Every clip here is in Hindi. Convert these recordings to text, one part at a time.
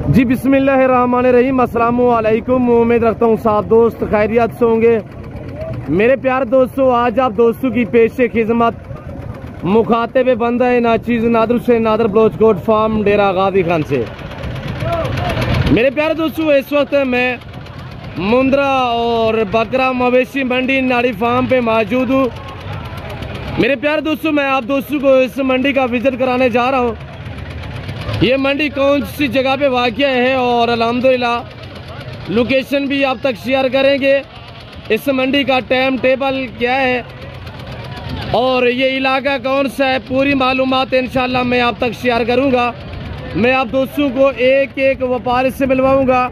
जी बिस्मिल्लाहिर्रहमानिर्रहीम, अस्सलाम वालेकुम। उम्मीद रखता हूँ साथ दोस्त खैरियत से होंगे। मेरे प्यारे दोस्तों, आज आप दोस्तों की पेश खिदमत मुखातिब बंदा नाचीज़ नादर से नादर बलोच कोट फार्म डेरा गाजी खान से। मेरे प्यारे दोस्तों, इस वक्त मैं मुंद्रा और बकरा मवेशी मंडी नाड़ी फार्म पे मौजूद हूँ। मेरे प्यारे दोस्तों, मैं आप दोस्तों को इस मंडी का विजिट कराने जा रहा हूँ। ये मंडी कौन सी जगह पे वाक़या है और अल्हम्दुलिल्लाह लोकेशन भी आप तक शेयर करेंगे। इस मंडी का टाइम टेबल क्या है और ये इलाका कौन सा है, पूरी मालूमात इंशाल्लाह मैं आप तक शेयर करूंगा। मैं आप दोस्तों को एक एक व्यापारी से मिलवाऊंगा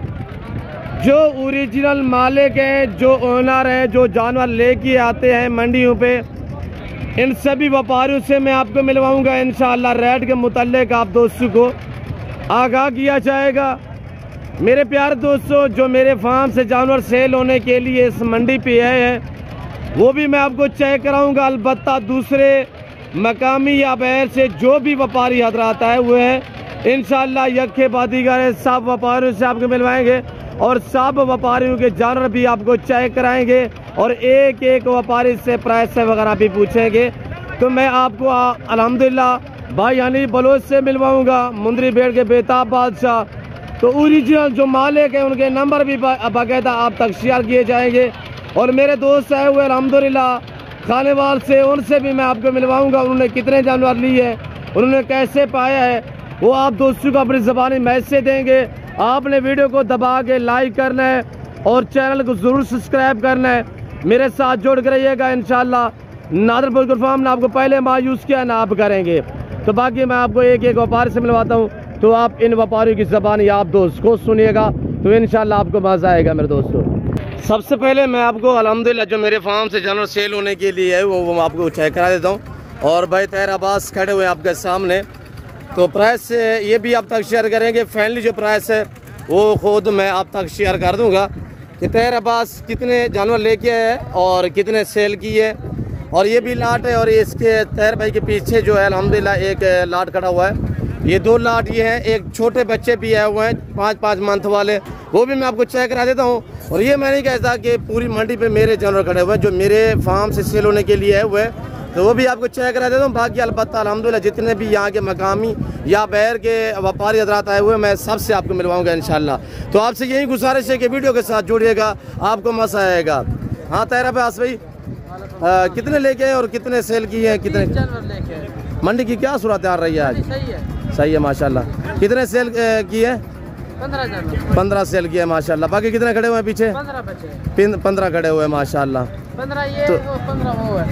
जो ओरिजिनल मालिक हैं, जो ओनर हैं, जो जानवर लेके आते हैं मंडियों पे। इन सभी व्यापारियों से मैं आपको मिलवाऊंगा। इंशाअल्लाह रेट के मुताल्लिक आप दोस्तों को आगाह किया जाएगा। मेरे प्यारे दोस्तों, जो मेरे फार्म से जानवर सेल होने के लिए इस मंडी पे आए हैं वो भी मैं आपको चेक कराऊंगा। अलबत्ता दूसरे मकामी या बहर से जो भी व्यापारी हजरात आए हुए हैं इंशाअल्लाह यके बादीगर सब व्यापारियों से आपको मिलवाएंगे और सब व्यापारियों के जानवर भी आपको चेक कराएंगे और एक एक व्यापारी से प्राइस वगैरह भी पूछेंगे। तो मैं आपको अल्हम्दुलिल्लाह भाई यानी बलोच से मिलवाऊंगा, मुंदरी बेड़ के बेताब बादशाह। तो ओरिजिनल जो मालिक है उनके नंबर भी बाकायदा आप तक शेयर किए जाएंगे। और मेरे दोस्त आए हुए अल्हम्दुलिल्लाह खानेवाल से, उनसे भी मैं आपको मिलवाऊंगा। उन्होंने कितने जानवर लिए है, उन्होंने कैसे पाया है, वो आप दोस्तों को अपनी ज़बानी मैसेज देंगे। आपने वीडियो को दबा के लाइक करना है और चैनल को ज़रूर सब्सक्राइब करना है। मेरे साथ जोड़ कर रहिएगा। इंशाअल्लाह नादर बलोच फार्म ने आपको पहले मायूस किया ना आप करेंगे। तो बाकी मैं आपको एक एक व्यापारी से मिलवाता हूँ, तो आप इन व्यापारियों की ज़बानी आप दोस्त को सुनिएगा, तो इंशाअल्लाह आपको मज़ा आएगा। मेरे दोस्तों, सबसे पहले मैं आपको अल्हम्दुलिल्लाह जो मेरे फार्म से जानवर सेल होने के लिए है वो आपको चेक करा देता हूँ। और भाई तैर अब्बास खड़े हुए हैं आपके सामने। तो प्राइस ये भी आप तक शेयर करेंगे। फाइनली जो प्राइस है वो खुद मैं आप तक शेयर कर दूंगा कि तैर अब्बास कितने जानवर लेके आए हैं और कितने सेल किए। और ये भी लाट है और इसके तैर भाई के पीछे जो है अल्हम्दुलिल्लाह एक लाट खड़ा हुआ है। ये दो लाट ये हैं, एक छोटे बच्चे भी आए हुए हैं 5-5 मंथ वाले, वो भी मैं आपको चेक करा देता हूँ। और ये मैं नहीं कहता कि पूरी मंडी पे मेरे जानवर खड़े हुए हैं जो मेरे फार्म से सेल होने के लिए आए हुए हैं, तो वो भी आपको चेक करा देता हूँ। बाकी अलबत्ता अल्हम्दुलिल्लाह जितने भी यहाँ के मकामी या बहर के व्यापारी हजरात आए हुए हैं मैं सबसे आपको मिलवाऊंगा इंशाल्लाह। तो आपसे यही गुजारिश है कि वीडियो के साथ जुड़िएगा, आपको मज़ा आएगा। हाँ तैर अब्बास भाई, कितने लेके आए और कितने सेल किए हैं? कितने लेके मंडी की क्या सूरत आ रही है आज? सही है माशाल्लाह। कितने सेल किए? 15 सेल किए माशाल्लाह। बाकी कितने खड़े हुए हैं पीछे? 15 खड़े हुए हैं माशाल्लाह। 15 ये तो 15 वो है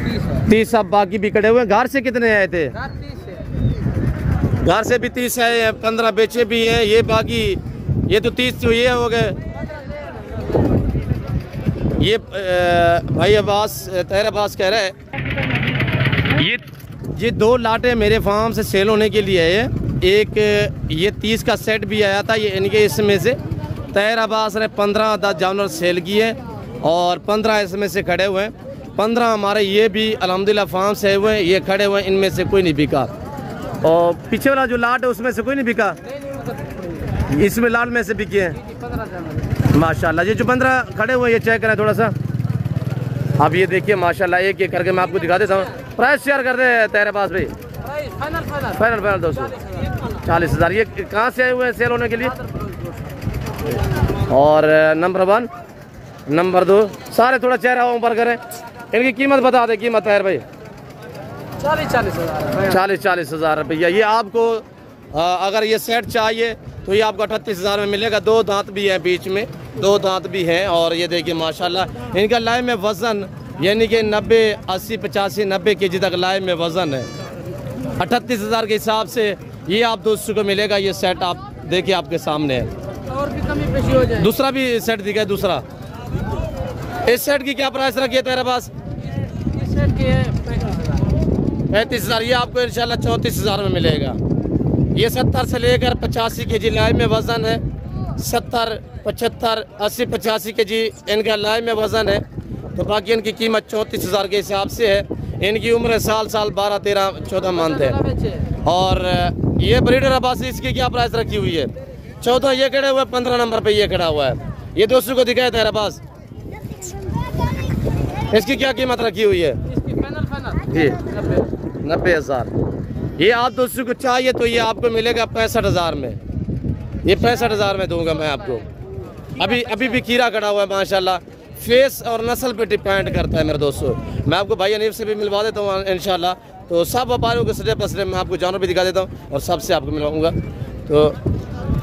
30 अब बाकी भी खड़े हुए हैं। घर से कितने आए थे? घर से भी 30 आए हैं, 15 बेचे भी हैं। ये बाकी ये तो 30 तो ये हो गए। ये भाई अब्बास तैर अब्बास कह रहे हैं ये 2 लाटें मेरे फार्म से सेल होने के लिए है। एक ये 30 का सेट भी आया था, ये इनके इसमें से तैर अब्बास ने 15 जानवर सेल किए और 15 इसमें से खड़े हुए हैं। 15 हमारे ये भी अल्हम्दुलिल्लाह फार्म से हुए हैं, ये खड़े हुए हैं, इनमें से कोई नहीं बिका। और पीछे वाला जो लाट है उसमें से कोई नहीं बिका, इसमें लाट में से बिके हैं माशाल्लाह। ये जो 15 खड़े हुए हैं ये चेक करें थोड़ा सा। अब ये देखिए माशाल्लाह, एक एक करके मैं आपको दिखा देता हूँ। प्राइस शेयर कर दे तैर अब्बास भाई। फाइनल दोस्तों 40,000। ये कहाँ से आए हुए हैं सेल होने के लिए? और नंबर 1 नंबर 2 सारे थोड़ा चेहरा ऊपर करें। इनकी कीमत बता दें। कीमत तैर भाई 40,000 रुपया। ये आपको अगर ये सेट चाहिए तो ये आपको 38,000 में मिलेगा। 2 दांत भी हैं, बीच में 2 दांत भी हैं। और ये देखिए माशाल्लाह इनका लाइव में वज़न यानी कि 90, 80, 85, 90 kg तक लाइव में वज़न है। 38,000 के हिसाब से ये आप दोस्तों को मिलेगा। ये सेट आप देखिए आपके सामने है। और भी कमी पेशी हो जाए। दूसरा भी सेट दिखा है। दूसरा इस सेट की क्या प्राइस रखी है तेरे पास? इस सेट की है 35,000। ये आपको इंशाल्लाह 34,000 में मिलेगा। ये 70 से लेकर 85 kg लाइव में वज़न है। 70, 75, 80, 85 kg इनका लाइव में वज़न है। तो बाकी इनकी कीमत 34,000 के हिसाब से है। इनकी उम्र साल 12, 13, 14 मंथ है। और ये ब्रीडर अब्बास इसकी क्या प्राइस रखी हुई है? 14 ये खड़े हुए, 15 नंबर पे ये खड़ा हुआ है। ये दोस्तों को दिखाया तेरे पास। इसकी क्या कीमत रखी हुई है? इसकी फाइनल जी 90,000। ये आप दोस्तों को चाहिए तो ये आपको मिलेगा 65,000 में। ये 65,000 में दूंगा मैं आपको। अभी भी कीरा खड़ा हुआ है माशाल्लाह। फेस और नस्ल पे डिपेंड करता है मेरे दोस्तों। मैं आपको भाई अनीफ से भी मिलवा देता हूँ इंशाल्लाह। तो सब व्यापारियों के सजे पसरे मैं आपको जानवर भी दिखा देता हूँ और सबसे आपको मिलवाऊँगा। तो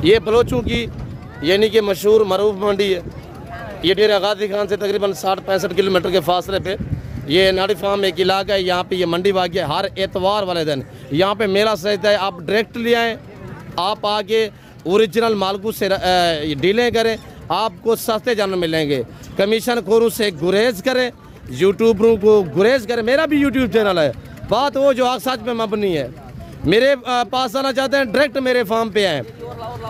ये बलोचों की यानी कि मशहूर मरूफ मंडी है। ये डेरा गाजी खान से तकरीबन 60-65 किलोमीटर के फासले पे ये नाड़ी फार्म एक इलाका है। यहाँ पे ये मंडी वाक़ है। हर एतवार वाले दिन यहाँ पे मेला सजता है। आप डायरेक्ट ले आएँ, आप आके ओरिजिनल मालकू से डीलें करें, आपको सस्ते जानवर मिलेंगे। कमीशन खोरों से गुरेज करें, यूट्यूबरों को गुरेज करें। मेरा भी यूट्यूब चैनल है। बात वो जो आग सच पे मबनी है। मेरे पास आना चाहते हैं डायरेक्ट मेरे फार्म पे आएँ।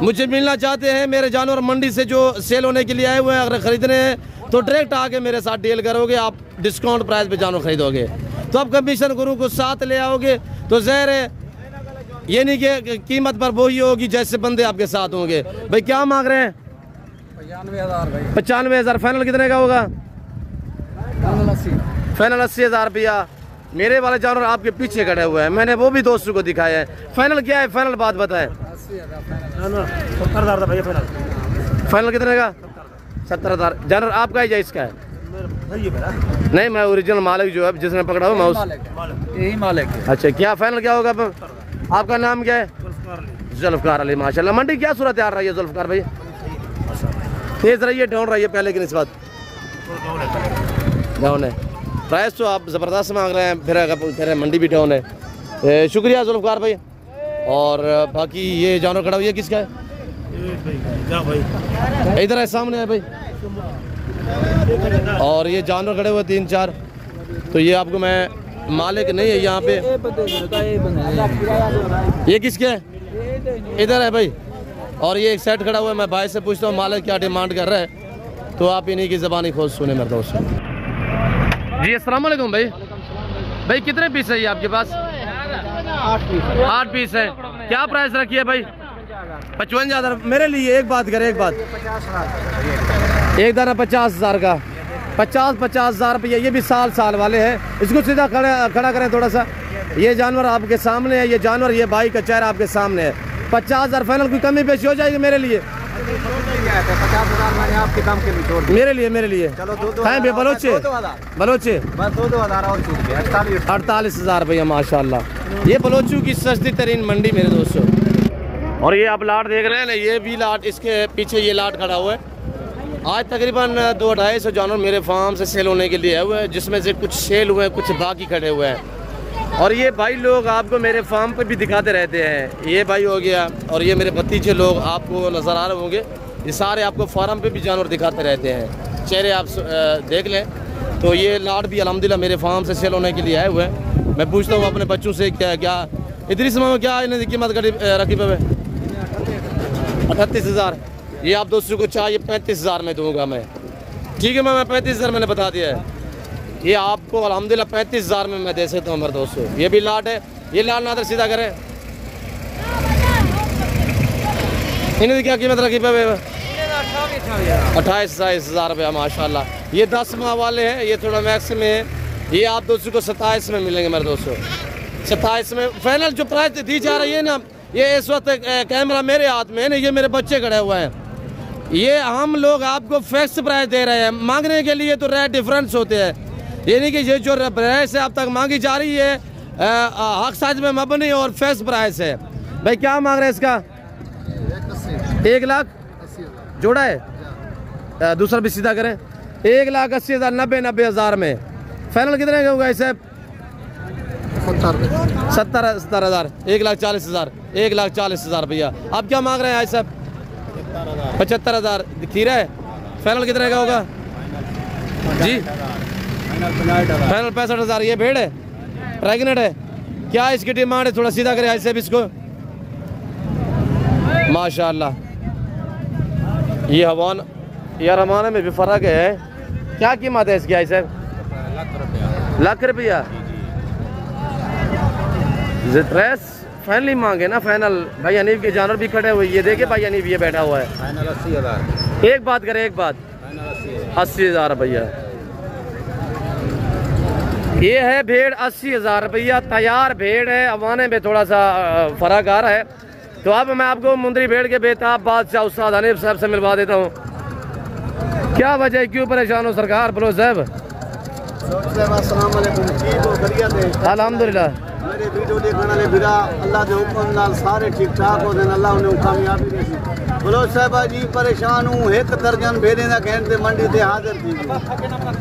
मुझे मिलना चाहते हैं मेरे जानवर मंडी से जो सेल होने के लिए आए हुए हैं, अगर ख़रीदने हैं तो डायरेक्ट आके मेरे साथ डील करोगे, आप डिस्काउंट प्राइस पे जानवर खरीदोगे। तो आप कमीशन खोरों को साथ ले आओगे तो ज़ाहिर है ये नहीं कि कीमत पर वही होगी जैसे बंदे आपके साथ होंगे। भाई क्या मांग रहे हैं? 95,000। फाइनल कितने का होगा? फाइनल 80,000 रुपया। मेरे वाले जानवर आपके पीछे खड़े हुए हैं, मैंने वो भी दोस्तों को दिखाया है। फाइनल क्या है? फाइनल बात बताएं। 70,000 भाई फाइनल। फाइनल कितने का? 70,000। जानवर आपका है या इसका है? नहीं, मैं ओरिजिनल मालिक जो है जिसने पकड़ा हुआ मैं उस यही मालिक है। अच्छा, क्या फाइनल क्या होगा? आपका नाम क्या है? जुल्फकार अली। माशाल्लाह। मंडी क्या सूरत यार रही है जुल्फकार भाई? तेज रही है डाउन रही है पहले की निस्बत? डाउन है। प्राइस तो आप ज़बरदस्त मांग रहे हैं, फिर कह रहे हैं मंडी भी डाउन है। शुक्रिया जुल्फकार भाई। और बाकी ये जानवर खड़ा हुआ है किसका है? इधर है सामने है भाई। और ये जानवर खड़े हुए 3-4। तो ये आपको मैं मालिक नहीं है यहाँ पे। ये किसके है? इधर है भाई। और ये एक सेट खड़ा हुआ है। मैं भाई से पूछता हूँ मालिक क्या डिमांड कर रहा है, तो आप इन्हीं की ज़बानी खोज सुने मेरे दोस्त। जी अस्सलाम वालेकुम भाई। भाई कितने पीस है ये आपके पास? 8 पीस है। क्या प्राइस रखी है भाई? 55,000। मेरे लिए एक बात करें, एक बात, एक दाना 50,000 का। 50,000 रुपये। ये भी साल वाले हैं। इसको सीधा खड़ा करें थोड़ा सा। ये जानवर आपके सामने है। ये जानवर, ये भाई का चेहरा आपके सामने है। 50,000 फाइनल। कोई कमी पेशी हो जाएगी मेरे लिए? 50,000 मैंने आपके काम के लिए छोड़ दिया। मेरे लिए चलो बलोचे बस 2,000 और छूट गया। 48,000 रुपया माशाल्लाह। ये बलोचों की सस्ती तरीन मंडी मेरे दोस्तों। और ये आप लाट देख रहे हैं ना, ये भी लाट, इसके पीछे ये लाट खड़ा हुआ है। आज तकरीबन 200-250 जानवर मेरे फार्म से सेल होने के लिए आए हुए हैं, जिसमें से कुछ सेल हुए हैं, कुछ बाकी खड़े हुए हैं। और ये भाई लोग आपको मेरे फार्म पे भी दिखाते रहते हैं। ये भाई हो गया, और ये मेरे भतीजे लोग आपको नज़र आ रहे होंगे। ये सारे आपको फार्म पे भी जानवर दिखाते रहते हैं। चेहरे आप देख लें। तो ये लाट भी अल्हम्दुलिल्लाह मेरे फार्म से सेल होने के लिए आए हुए हैं। मैं पूछता हूँ अपने बच्चों से क्या इतनी समय में क्या इन्हें कीमत रखी पे? 38,000। ये आप दोस्तों को चाहिए 35,000 में दूंगा मैं। ठीक है, मैं 35,000 मैंने बता दिया है। ये आपको अल्हम्दुलिल्लाह 35,000 में मैं दे सकता हूँ मेरे दोस्तों। ये भी लाट है। ये लाट नादर सीधा करें। इन्हें क्या कीमत रखी पे? 28,000 रुपया माशाल्लाह। ये 10 माह वाले हैं। ये थोड़ा मैक्स में है। ये आप दोस्तों को 27 में मिलेंगे मेरे दोस्तों। 27 में फाइनल जो प्राइस दी जा रही है ना, ये इस वक्त कैमरा मेरे हाथ में है ना, ये मेरे बच्चे खड़े हुए हैं। ये हम लोग आपको फिक्स प्राइस दे रहे हैं। मांगने के लिए तो रेट डिफरेंस होते हैं। ये नहीं कि ये जो प्राइस है अब तक मांगी जा रही है हक सच में मबनी और फिक्स प्राइस है। भाई क्या मांग रहे हैं इसका? 1,80,000 जोड़ा है। दूसरा भी सीधा करें। 1,80,000। 90,000 में फाइनल कितने का होगा इसे? 70,000। 1,40,000। 1,40,000 रुपया। आप क्या मांग रहे हैं साहब? 75,000। खीरा है। फाइनल कितने का होगा जी? फाइनल 65,000। ये भेड़ है, प्रेगनेंट है। क्या इसकी डिमांड है? थोड़ा सीधा करें ऐसे भी इसको। माशाल्लाह। ये हवान यार हमारे में भी फ़र्क है। क्या कीमत है इसकी ऐसे? ₹1,00,000। ड्रेस फाइनल ही मांगे ना, फाइनल। भाई हनीफ के जानवर भी खड़े हुए, ये देखिए भाई हनीफ ये बैठा हुआ है। फाइनल 80,000। एक बात करे, एक बात, 80,000 रुपया। ये है भेड़ 80,000 रुपया, तैयार भेड़ है। अवाने में थोड़ा सा फर्क आ रहा है। तो अब मैं आपको मुंदरी भेड़ के बेताब बादशाह उस्ताद हनीफ साहब से मिलवा देता हूँ। क्या वजह, क्यों परेशान हो सरकार? बोलो साहब। अल्हम्दुलिल्लाह। मेरे वीडियो देखने वाले बिरा अल्लाह के हुक्म नाल सारे ठीक ठाक हो देन, अल्लाह उन्हें कामयाबी दे। बोलो साहब जी परेशान हूँ। एक दर्जन भेड़े ना घेन ते मंडी ते हाजिर थी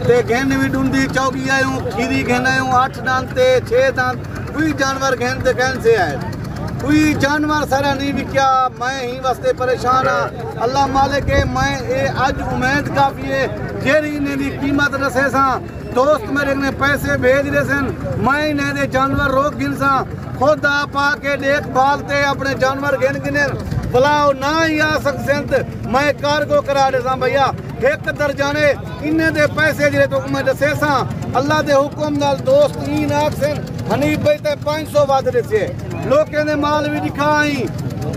ते घेन भी ढूंढी चौकी आयूं, खीरी घेन आयूं, 8 दांत ते 6 दांत। कोई जानवर घेन ते घेन से आए, कोई जानवर सारा नहीं बिका। मैं ही वास्ते परेशान हाँ। अल्लाह मालिक है, मैं ये अज उम्मीद काफी है जेरी ने दी कीमत दसे सा। दोस्त मेरे ने पैसे भेज रहे सन, मैं इन्हें दे जानवर रोक गिन सा। खुद आप आके देखभाल ते अपने जानवर गिन गिने बुलाओ ना ही आ सकते, मैं कार्गो करा दे सा भैया। एक दर्जाने इन्हें दे पैसे जिरे तो मैं दसे सा। अल्लाह दे हुक्म नाल दोस्त इन आखसन हनीफ भाई ते 500 वाद दसे। लोकें दे माल भी दिखाई,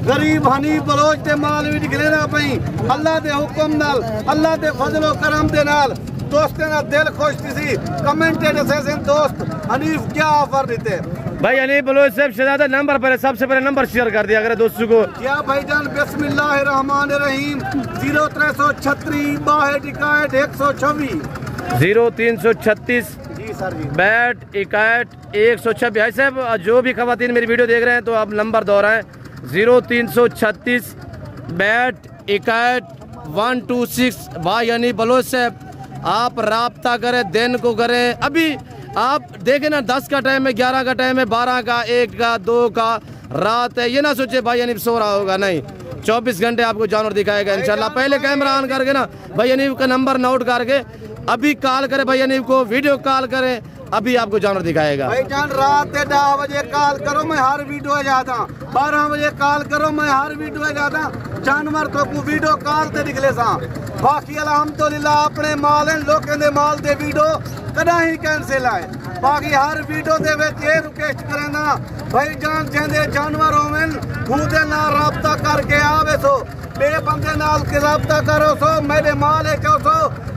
गरीब हनीफ बलोच दे माल भी दिखले ना पई। अल्लाह दे हुक्म नाल, अल्लाह दे फजलो करम दे नाल दोस्तें ना दिल खुश थी। कमेंटेड से दोस्त हनीफ क्या ऑफर देते। भाई हनीफ बलोच साहब शहजादा नंबर पर सबसे पहले नंबर शेयर कर दिया अगर दोस्तों को। क्या भाईजान? बिस्मिल्लाहिर्रहमानिर्रहीम 0336 62 126 0336 जी सर जी 62 126। भाई साहब जो भी खवातीन मेरी वीडियो देख रहे हैं तो आप नंबर दोहराएं 0336 62 126। भाई हनीफ बलोच साहब आप राब्ता करें, दिन को करें। अभी आप देखें ना 10 का टाइम है, 11 का टाइम है, 12 का, 1 का, 2 का रात है। ये ना सोचे भाई हनीफ सो रहा होगा, नहीं, 24 घंटे आपको जानवर दिखाएगा इंशाल्लाह। पहले कैमरा ऑन करके ना भाई हनीफ का नंबर नोट करके अभी कॉल करें, भाई हनीफ को वीडियो कॉल करें, अभी आपको जानवर दिखाएगा। भाईजान रात के 10 बजे कॉल करो, मैं हर वीडियो जाता। 12 बजे कॉल करो, मैं हर वीडियो जाता। जानवर तो को वीडियो कॉल ते निकले सा। बाकी अल्हम्दुलिल्लाह अपने माल हैं, लोगों दे माल दे वीडियो कदा ही कैंसिल आए। बाकी हर वीडियो दे विच ये रिक्वेस्ट करना भाईजान जेंदे जानवर होवन खुदे नाल राब्ता करके आवे सो, बे बंदे नाल के राब्ता करो सो। मेरे माल है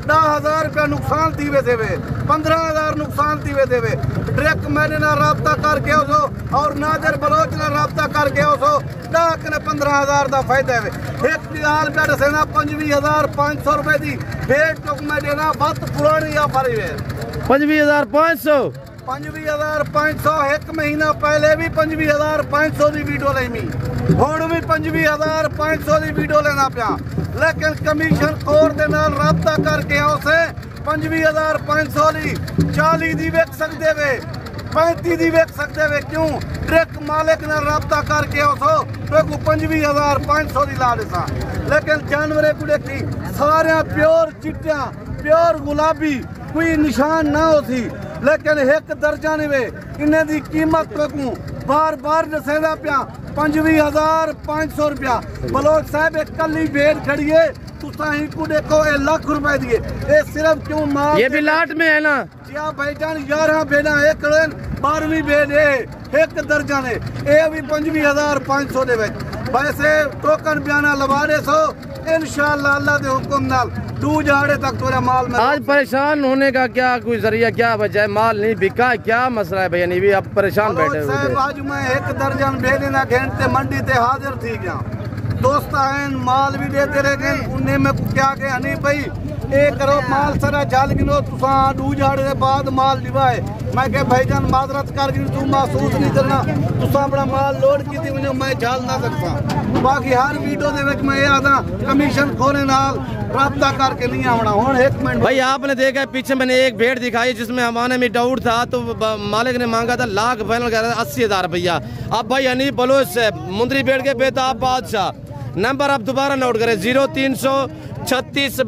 10,000 रुपया नुकसान दीवे देवे, 15,000 नुकसान दीवे देवे। डायरेक्ट मेरे नाल राब्ता करके हो सो और नादिर बलोच नाल राब्ता करके हो सो 15,000 का फायदा है। एक फिलहाल पे दसेना 25,500 रुपए की भेड़ तो मैं देना बहुत पुरानी ऑफर है। 25,500 25,500 एक महीना पहले भी 25,500 की वीडियो लेनी, हुण भी 25,500 की वीडियो लेना पिया। लेकिन कमीशन कोर दे नाल राब्ता करके उसे 25,500 की 40 दी वेच सकते वे, 35 दी वेच सकते वे। क्यों? डायरेक्ट मालिक नाल राब्ता करके उसो तो 25,500 की ला देसा। लेकिन जानवरे को देखी सारे प्योर चिट्टिया, प्योर गुलाबी, कोई निशान ना होती। लेकिन एक दर्जा नहीं वे इन्हें दी कीमत को बार बार दसेदा पिया 25,500 रुपया। बलोच साहब एक कली भेड़ खड़ी है तुसाही को देखो ये लाख रुपए दिए, ये सिर्फ क्यों माल ये भी लाट में है ना। क्या भाईजान 11 भेड़ा एक 12वीं भेड़ है एक दर्जन है, ये भी 25,500 दे विच। वैसे टोकन बयाना लवा दे सो इंशाअल्लाह अल्लाह के हुक्म नाल 2 झाड़े तक तोरा माल में। आज परेशान होने का क्या कोई जरिया, क्या वजह है? माल नहीं बिका, क्या मसला है भैया? नहीं भी आप परेशान बैठे हुए। आज मैं एक दर्जन भेड़े ना घंटे मंडी ते हाजिर थी गया। दोस्त आए माल भी देते रह गए, उन्हें मैं क्या के हनी भाई ये करो माल सारा जाल गिनो तुसा 2 झाड़े के बाद माल लिवाए। मैं कह भाईजान माजरत कर तू महसूस नहीं करना, तुसा अपना माल लोड की थी मैं झाल ना सकता। बाकी हर वीडियो दे विच मैं आता कमीशन खोने नाल राब्ता करके नहीं आवना। हुण 1 मिनट भाई आपने देखा पीछे मैंने एक भेड़ दिखाई जिसमें हमारे में डाउट था, तो मालिक ने मांगा था लाख, फाइनल कह रहा था 80,000 रुपया। अब भाई हनीफ बलोच से मुंदरी भेड़ के बेताब बादशाह नंबर आप दोबारा नोट करें 0336 62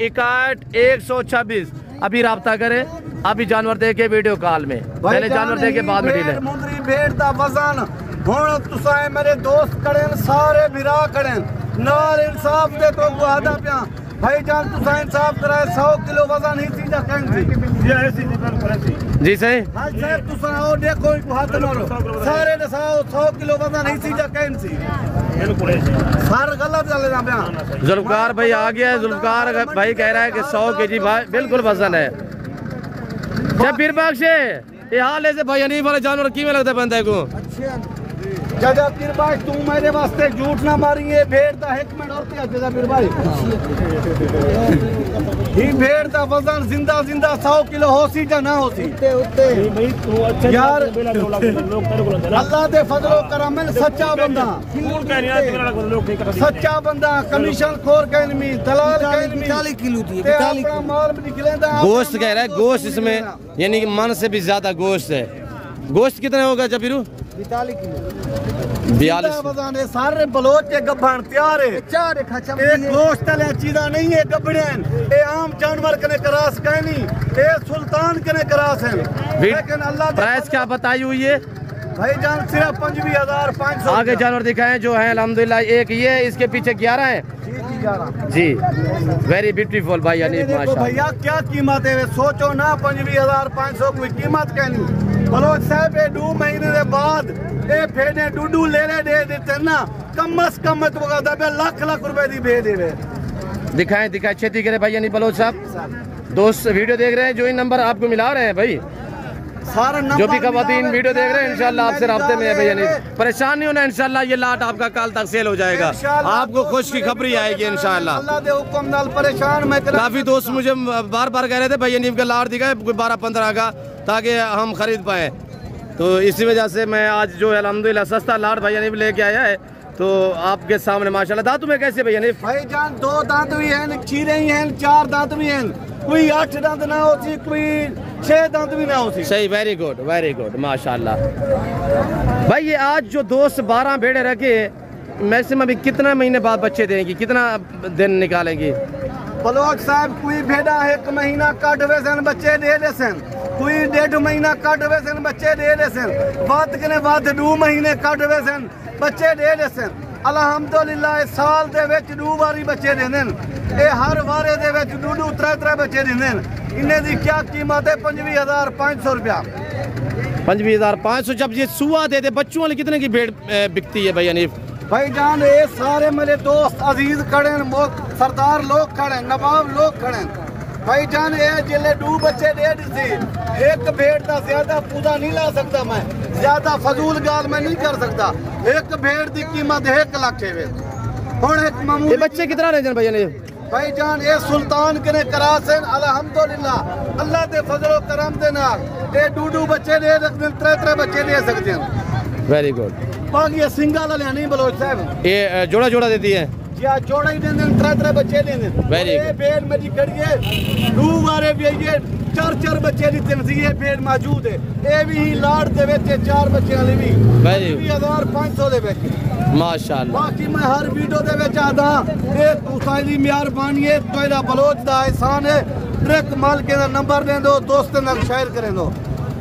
126। अभी राब्ता करें, अभी जानवर देखे वीडियो कॉल में, पहले जानवर देखे बाद में डील है। मुंदरी भेड़ दा वजन हुण तुसां मेरे दोस्त खड़े सारे बिरा खड़े नाल इंसाफ दे तो गुआदा पिया भाई जान तुसा इंसाफ कराए 100 किलो वजन ही सीधा कहन जी सही हां साहब तुसा ओ देखो एक हाथ मारो सारे ने 100 किलो वजन ही सीधा कहन सी सर गलत चले ना बयान। जुल्फकार भाई आ गया है। जुल्फकार भाई कह रहा है कि 100 केजी भाई बिल्कुल वजन है। पीर बख्श ये हाल है भाई हनीफ वाले जानवर किवें लगता है बंदे को? जजा पीर भाई तू मेरे वास्ते झूठ ना मारी है भेड़ दा 1 मिनट और ते जजा पीर भाई ही भेड़ दा वजन जिंदा 100 किलो होसी या ना होसी भाई तू अच्छा यार अल्लाह दे फजलो करम में सच्चा बंदा सच्चा बंदा कमीशन खोर का इनमी दलाल का इनमी 40 किलो थी 40 किलो माल में निकलेंदा गोश्त कह रहा है गोश्त इसमें यानी कि मन से भी ज्यादा गोश्त है। गोश्त कितना होगा जबीरू? 42 किलो 42 वजन है सारे बलोच के गब्बन तैयार है चार खचम एक गोश्त वाली चीज़ा नहीं है गब्बड़न ए आम जानवर कने करास कहनी ए सुल्तान कने करास है। लेकिन अल्लाह प्राइस क्या बताई हुई है भाईजान? सिर्फ 25,500। आगे जानवर दिखाएं जो है अल्हम्दुलिल्लाह। एक ये इसके पीछे 11 है जी वेरी ब्यूटीफुल भाई यानी माशाल्लाह। भैया क्या कीमत है सोचो ना 25,500 कोई कीमत कहनी बलोच साहब ए 2 महीने के बाद ए फेने डूडू ले दे देते ना कम से कम तो दबे लाख रुपए दी भे देवे। दिखाएं दिखाएं खेती करे भाई यानी बलोच साहब। दोस्त वीडियो देख रहे हैं जो इन नंबर आपको मिला रहे हैं भाई सारा जो भी खवातीन वीडियो देख रहे हैं इंशाल्लाह आपसे राब्ते में है भैया नहीं परेशान नहीं होना इंशाल्लाह ये लाट आपका कल तक सेल हो जाएगा आपको खुश की खबरी आएगी इंशाल्लाह। अल्लाह दे हुक्म नाल परेशान मैं काफी दोस्त मुझे बार बार कह रहे थे भैया नीम का लाट दिखाए कोई 12-15 का ताकि हम खरीद पाए तो इसी वजह से मैं आज जो है अल्हम्दुलिल्लाह सस्ता लाट भैया नीम लेके आया है तो आपके सामने माशाल्लाह। दांत में कैसे भैया नीम? भाईजान 2 दांत भी हैं चीरे ही हैं 4 दांत भी हैं कोई 8 दांत ना होती कोई 6 दांत भी ना होती। सही वेरी गुड माशाल्लाह। भाई ये आज जो दोस्त 12 भेड़े रखे मैक्सिमम अभी कितना महीने बाद बच्चे देंगी कितना दिन निकालेंगी? बलोच साहब कोई भेड़ा 1 महीना काट वेसन बच्चे दे देसन कोई 1.5 महीना काट वेसन बच्चे दे देसन बात कने बाद 2 महीने काट वेसन बच्चे दे देसन अल्हम्दुलिल्लाह साल दे विच 2 बारी बच्चे देंदे ए हर वारे दे विच 2 3 बच्चे देंदे इन्हें दी क्या कीमत है 25,500 रुपया 25,500। जब ये सुआ दे बच्चों वाले कितने की भेड़ बिकती है भाई हनीफ? भाईजान ये सारे मेरे दोस्त अजीज खड़े सरदार लोग खड़े नवाब लोग खड़े भाईजान ये जिले 2 बच्चे दे दी एक भेड़ का ज्यादा पूरा नहीं ला सकता मैं ज्यादा फजूल गाल मैं नहीं कर सकता। एक भेड़ की कीमत 1 लाख है हुन एक मामूली ये बच्चे कितना रहे भैया ने? भाईजान ये सुल्तान कने करासन अल्हम्दुलिल्लाह अल्लाह दे फजलो करम दे नाल ए 2 बच्चे दे सकदे 3 बच्चे दे सकदे हैं। Very good. बाकी ये सिंगल वाले नहीं बलोच साहब ये जोड़ा देती है या जोड़ा ही देंदे 3 बच्चे देंदे। Very good. भेड़ मेरी खड़ी है 2 बारे भी ये 4 बच्चे दी तनसी ये भेड़ मौजूद है ए भी लाड़ दे विच 4 बच्चे वाली भी 25,500 दे विच माशाल्लाह। बाकी मैं हर वीडियो दे विच आदा ए तुसां दी मेहरबानी है तोड़ा बलोच दा एहसान है ट्रक माल के नंबर दे दो दोस्त नाल शेयर करे दो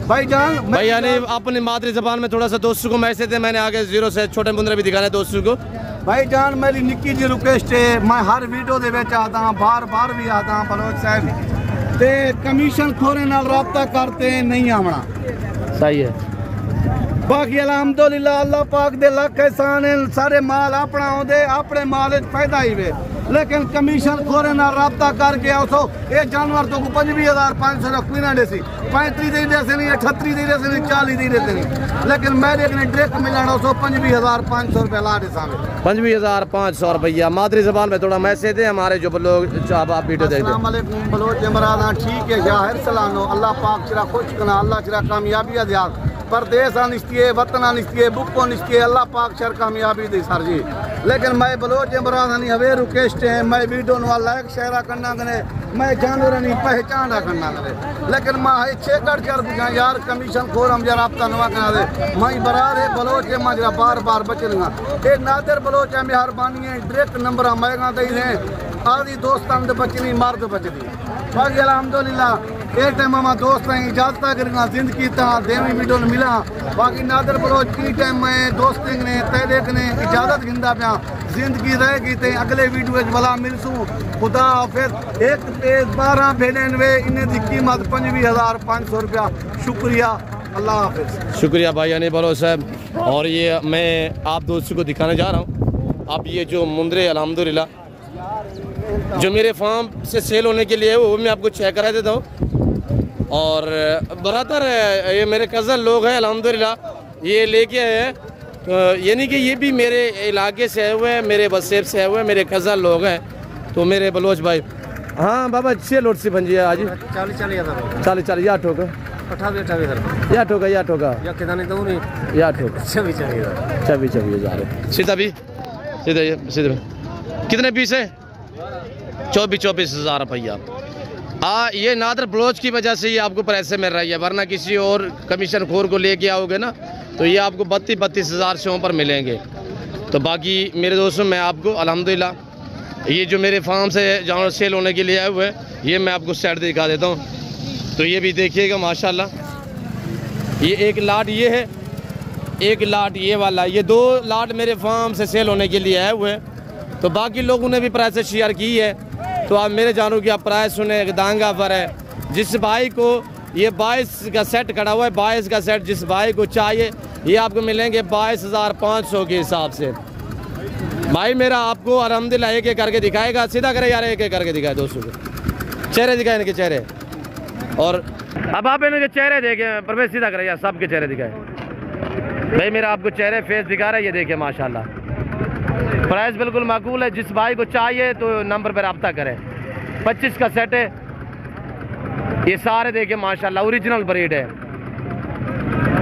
भाईजान। भैया ने अपनी मादरी जबान में थोड़ा सा दोस्तों को मैसेज दे मैंने आगे 0 से छोटे मुंदरे भी दिखाने दोस्तों को। भाईजान मेरी निक्की जी रिक्वेस्ट है मैं हर वीडियो दे विच आता बार भी आता बलोच साहब ते कमीशन खोरे नाल राब्ता करते नहीं आवना सही है। बाकी अल्हम्दुलिल्लाह अल्लाह पाक दे लाख एहसान है सारे माल अपना आउंदे अपने माल फायदा ही वे लेकिन कमीशन खोरे नाल राब्ता करके आओ ये जानवर तो 25,500 का कोई ना देसी 35 दे देसे नहीं 38 दे देसे नहीं 40 दे देसे नहीं लेकिन मेरे ने डायरेक्ट मिलना 25,500 रुपया ला दे सामने 25,500 रुपया मादरी जबान में थोड़ा मैसेज दे हमारे जो लोग आप वीडियो देखते हैं। अस्सलाम वालेकुम बलोच इमरान ठीक है जाहिर सलानो अल्लाह पाक चिरा खुश कना अल्लाह चिरा कामयाबी दिया परदेश निश्चिए वतन निश्चिए बुको निश्चिए अल्लाह पाक शर कामयाबी दे सर जी। लेकिन मैं बलोच इमरान हवे रिक्वेस्ट है मैं वीडियो नु लाइक शेयर करना कने मैं जानवर नहीं पहचान करना करे लेकिन मैं 6 कर बुझा यार कमीशन खोर हम जरा आपका नवा कना दे मैं बरार है बलोच मैं जरा बार बचलूंगा ए नादर बलोच है मेहरबानी है डायरेक्ट नंबर मैगा दे रहे आदि दोस्तान दे बचनी मर्द बचदी। बाकी अल्हम्दुलिल्लाह ए टाइम में दोस्त इजाजत करेंगे जिंदगी ता देवी वीडियो मिला बाकी नादर बलोच की टाइम मैं दोस्ती ने तहरीक ने इजाज़त गिंदा पिया जिंदगी रहेगी ते अगले वीडियो भला मिलसूँ खुदा हाफिज़। एक 12 भेड़न वे इन्हें की कीमत 25,500 रुपया। शुक्रिया, अल्लाह हाफिज़। शुक्रिया भाई अनिल बलोच साहब। और ये मैं आप दोस्तों को दिखाने जा रहा हूँ। अब ये जो मुंदरे अल्हम्दुलिल्लाह जो मेरे फार्म से सेल होने के लिए है वो मैं आपको चेक करा देता हूँ। और बरातर ये मेरे कज़न लोग हैं अल्हम्दुलिल्लाह, ये लेके आए हैं। यानी कि ये भी मेरे इलाके से आए हुए हैं, मेरे बसेब से आए हुए हैं, मेरे कज़न लोग हैं। तो मेरे बलोच भाई, हाँ बाबा अच्छी लोट सी भंजी है आज 40 या ठोका 28 या ठोका या ठोका या ठोका 26 जा रहे सीधा भी सीधे कितने पीस है? 24,000 रुपया। ये नादर बलोच की वजह से ये आपको पैसे मिल रही है, वरना किसी और कमीशन खोर को लेके आओगे ना तो ये आपको 32,000 से ऊपर मिलेंगे। तो बाकी मेरे दोस्तों मैं आपको अल्हम्दुलिल्लाह ये जो मेरे फार्म से जानवर सेल होने के लिए आए हुए ये मैं आपको सेट दिखा देता हूँ। तो ये भी देखिएगा माशाल्लाह, ये एक लाट ये है, एक लाट ये वाला, ये 2 लाट मेरे फार्म से सेल होने के लिए आए हुए हैं। तो बाकी लोगों ने भी प्राइस शेयर की है। तो आप मेरे जानों की आप प्राइस सुने, दांगा पर है। जिस भाई को ये 22 का सेट खड़ा हुआ है, 22 का सेट जिस भाई को चाहिए ये आपको मिलेंगे 22,500 के हिसाब से। भाई मेरा आपको अल्हम्दुलिल्लाह एक एक करके दिखाएगा। सीधा करे यार, एक एक करके दिखाए दोस्तों को, चेहरे दिखाए इनके चेहरे। और अब आप इनके चेहरे देखें, परवेज सीधा करे यार, सबके चेहरे दिखाए। भाई मेरा आपको चेहरे फेस दिखा रहा है, ये देखिए माशाल्लाह। प्राइस बिल्कुल माकूल है, जिस भाई को चाहिए तो नंबर पर रब्ता करें। 25 का सेट है, ये सारे देखे माशाल्लाह ओरिजिनल ब्रीड है।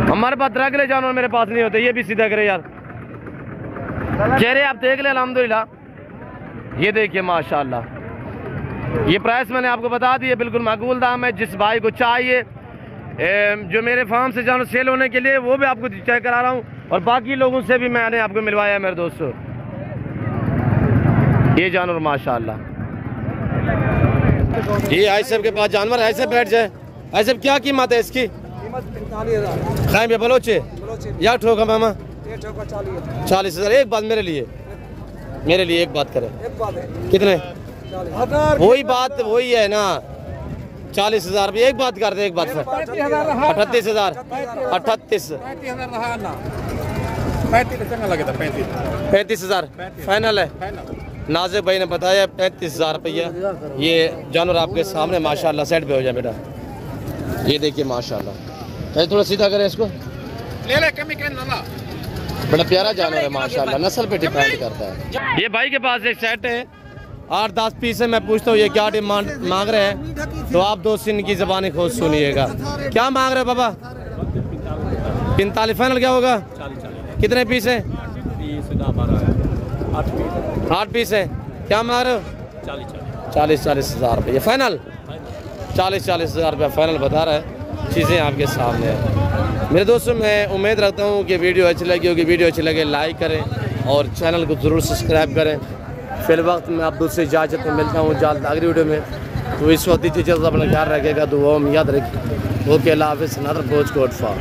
हमारे पास रगले जानवर मेरे पास नहीं होते। ये भी सीधा करे यार, चेहरे आप देख ले अल्हम्दुलिल्लाह। ये देखिए माशाल्लाह, ये प्राइस मैंने आपको बता दी है, बिल्कुल माकूल दाम है। जिस भाई को चाहिए जो मेरे फार्म से जानवर सेल होने के लिए वो भी आपको चेक करा रहा हूँ। और बाकी लोगों से भी मैंने आपको मिलवाया है मेरे दोस्तों। ये जानवर माशाल्लाह, ये आई साहब के पास जानवर है। ऐसे बैठ जाए, ऐसे क्या कीमत है इसकी? खाए में बलोचे या ठोका मामा 40,000। एक बात मेरे लिए एक बात करें, कितने? वही बात वही है ना, 40,000 रुपये। एक बात कर दे, एक बात 38,000 35,000 फाइनल है। नाजिब भाई ने बताया 35,000 रुपया। ये जानवर आपके सामने माशाल्लाह सेट पे हो जाए बेटा। ये देखिए माशाल्लाह, थोड़ा सीधा करें इसको, बड़ा प्यारा जानवर है माशाल्लाह, नस्ल पे डिपेंड करता है। ये भाई के पास एक सेट है, 8-10 पीस है। मैं पूछता हूँ ये क्या डिमांड मांग रहे हैं, तो आप दोस्त इनकी ज़बानी खोज सुनिएगा। क्या मांग रहे हैं बाबा? 45 फाइनल क्या होगा? कितने पीस है? 8 पीस है। क्या मांग रहे हो? 40,000 रुपये फाइनल। 40,000 रुपया फाइनल बता रहा है। चीज़ें आपके सामने हैं मेरे दोस्तों। मैं उम्मीद रखता हूँ कि वीडियो अच्छी लगी होगी। वीडियो अच्छी लगे लाइक करें और चैनल को ज़रूर सब्सक्राइब करें। फिर वक्त मैं आप दूसरी इजाज़त में मिलता हूँ जल्द अगली वीडियो में। तो इस वक्त दीजिए, अपना ख्याल रखेगा, दुआ में याद रखिए। ओके, अल्लाह हाफ़िज़। नादर बलोच कोट फॉर।